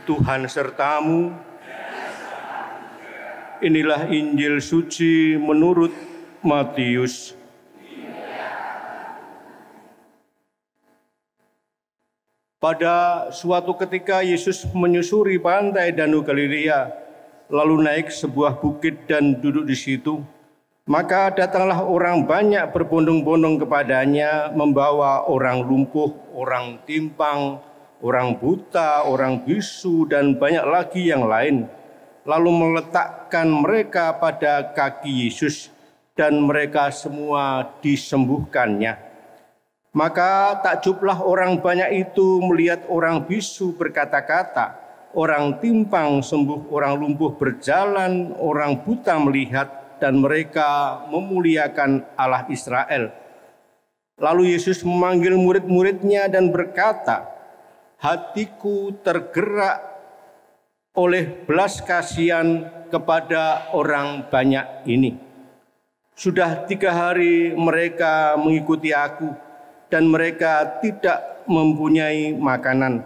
Tuhan sertamu. Inilah Injil suci menurut Matius. Pada suatu ketika Yesus menyusuri pantai Danau Galilea, lalu naik sebuah bukit dan duduk di situ. Maka datanglah orang banyak berbondong-bondong kepadanya, membawa orang lumpuh, orang timpang, orang buta, orang bisu, dan banyak lagi yang lain. Lalu meletakkan mereka pada kaki Yesus, dan mereka semua disembuhkannya. Maka takjublah orang banyak itu melihat orang bisu berkata-kata, orang timpang sembuh, orang lumpuh berjalan, orang buta melihat, dan mereka memuliakan Allah Israel. Lalu Yesus memanggil murid-muridnya dan berkata, hatiku tergerak oleh belas kasihan kepada orang banyak ini. Sudah 3 hari mereka mengikuti aku, dan mereka tidak mempunyai makanan.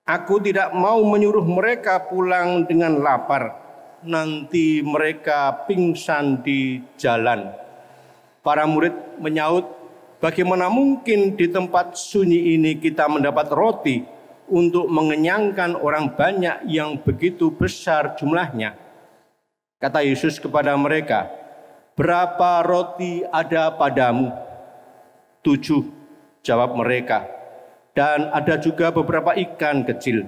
Aku tidak mau menyuruh mereka pulang dengan lapar. Nanti mereka pingsan di jalan. Para murid menyaut, bagaimana mungkin di tempat sunyi ini kita mendapat roti untuk mengenyangkan orang banyak yang begitu besar jumlahnya? Kata Yesus kepada mereka, berapa roti ada padamu? 7, jawab mereka. Dan ada juga beberapa ikan kecil.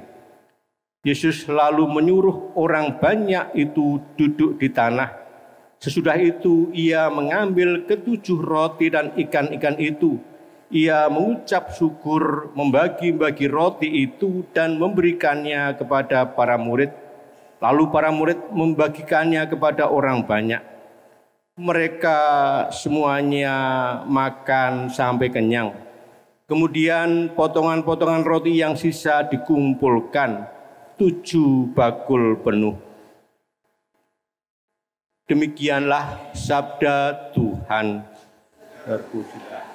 Yesus lalu menyuruh orang banyak itu duduk di tanah. Sesudah itu ia mengambil ke-7 roti dan ikan-ikan itu. Ia mengucap syukur, membagi-bagi roti itu dan memberikannya kepada para murid. Lalu para murid membagikannya kepada orang banyak. Mereka semuanya makan sampai kenyang. Kemudian potongan-potongan roti yang sisa dikumpulkan, 7 bakul penuh. Demikianlah sabda Tuhan. Terpujilah.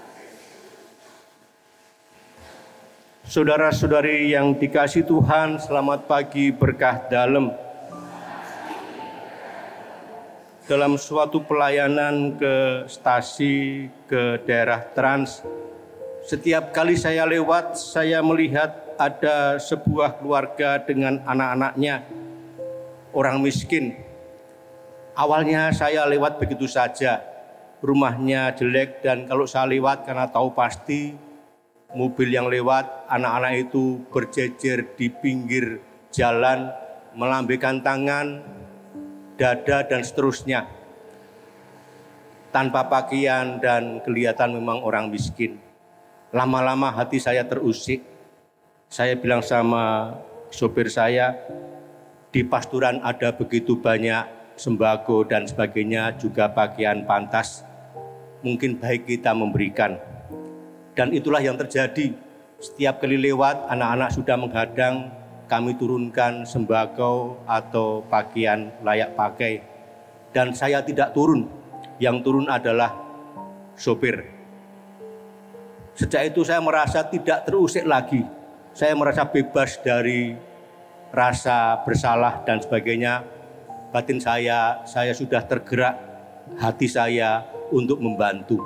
Saudara-saudari yang dikasihi Tuhan, selamat pagi berkah dalam. Dalam suatu pelayanan ke stasi, ke daerah Trans, setiap kali saya lewat, saya melihat ada sebuah keluarga dengan anak-anaknya, orang miskin. Awalnya saya lewat begitu saja, rumahnya jelek, dan kalau saya lewat karena tahu pasti mobil yang lewat, anak-anak itu berjejer di pinggir jalan, melambaikan tangan, dada, dan seterusnya. Tanpa pakaian dan kelihatan memang orang miskin. Lama-lama hati saya terusik. Saya bilang sama sopir saya, di pasturan ada begitu banyak sembako dan sebagainya, juga pakaian pantas. Mungkin baik kita memberikan. Dan itulah yang terjadi. Setiap kali lewat, anak-anak sudah menghadang, kami turunkan sembako atau pakaian layak pakai. Dan saya tidak turun, yang turun adalah sopir. Sejak itu saya merasa tidak terusik lagi. Saya merasa bebas dari rasa bersalah dan sebagainya. Batin saya sudah tergerak, hati saya untuk membantu.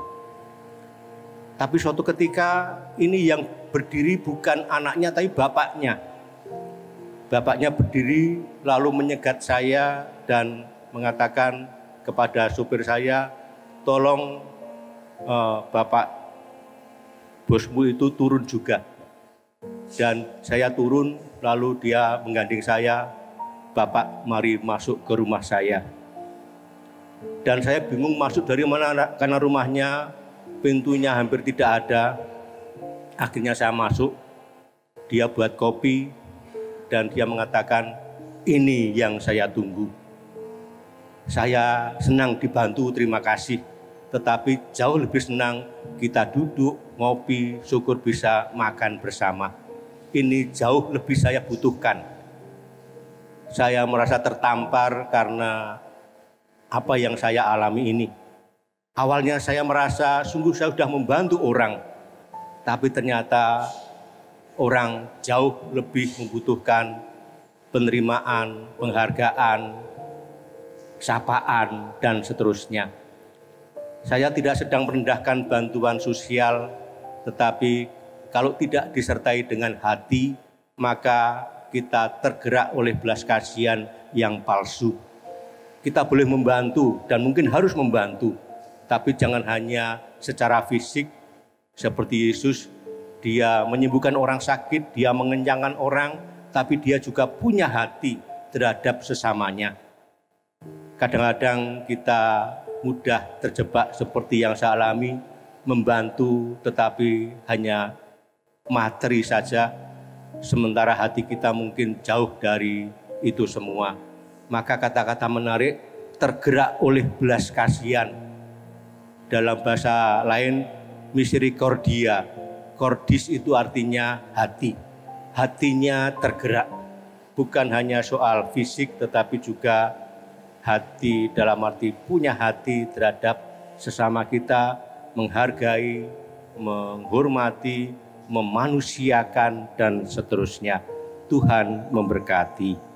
Tapi suatu ketika ini yang berdiri bukan anaknya tapi bapaknya. Bapaknya berdiri lalu menyegat saya dan mengatakan kepada supir saya, tolong bapak bosmu itu turun juga. Dan saya turun, lalu dia menggandeng saya, Bapak mari masuk ke rumah saya. Dan saya bingung masuk dari mana, karena rumahnya pintunya hampir tidak ada. Akhirnya saya masuk, dia buat kopi, dan dia mengatakan, ini yang saya tunggu. Saya senang dibantu, terima kasih. Tetapi jauh lebih senang kita duduk, ngopi, syukur bisa makan bersama. Ini jauh lebih saya butuhkan. Saya merasa tertampar karena apa yang saya alami ini. Awalnya saya merasa sungguh saya sudah membantu orang, tapi ternyata orang jauh lebih membutuhkan penerimaan, penghargaan, sapaan, dan seterusnya. Saya tidak sedang merendahkan bantuan sosial, tetapi kalau tidak disertai dengan hati, maka kita tergerak oleh belas kasihan yang palsu. Kita boleh membantu dan mungkin harus membantu, tapi jangan hanya secara fisik seperti Yesus. Dia menyembuhkan orang sakit, dia mengenyangkan orang, tapi dia juga punya hati terhadap sesamanya. Kadang-kadang kita mudah terjebak seperti yang saya alami, membantu tetapi hanya materi saja, sementara hati kita mungkin jauh dari itu semua. Maka kata-kata menarik, tergerak oleh belas kasihan. Dalam bahasa lain, misericordia. Cordis itu artinya hati. Hatinya tergerak. Bukan hanya soal fisik, tetapi juga hati dalam arti punya hati terhadap sesama kita, menghargai, menghormati, memanusiakan, dan seterusnya. Tuhan memberkati.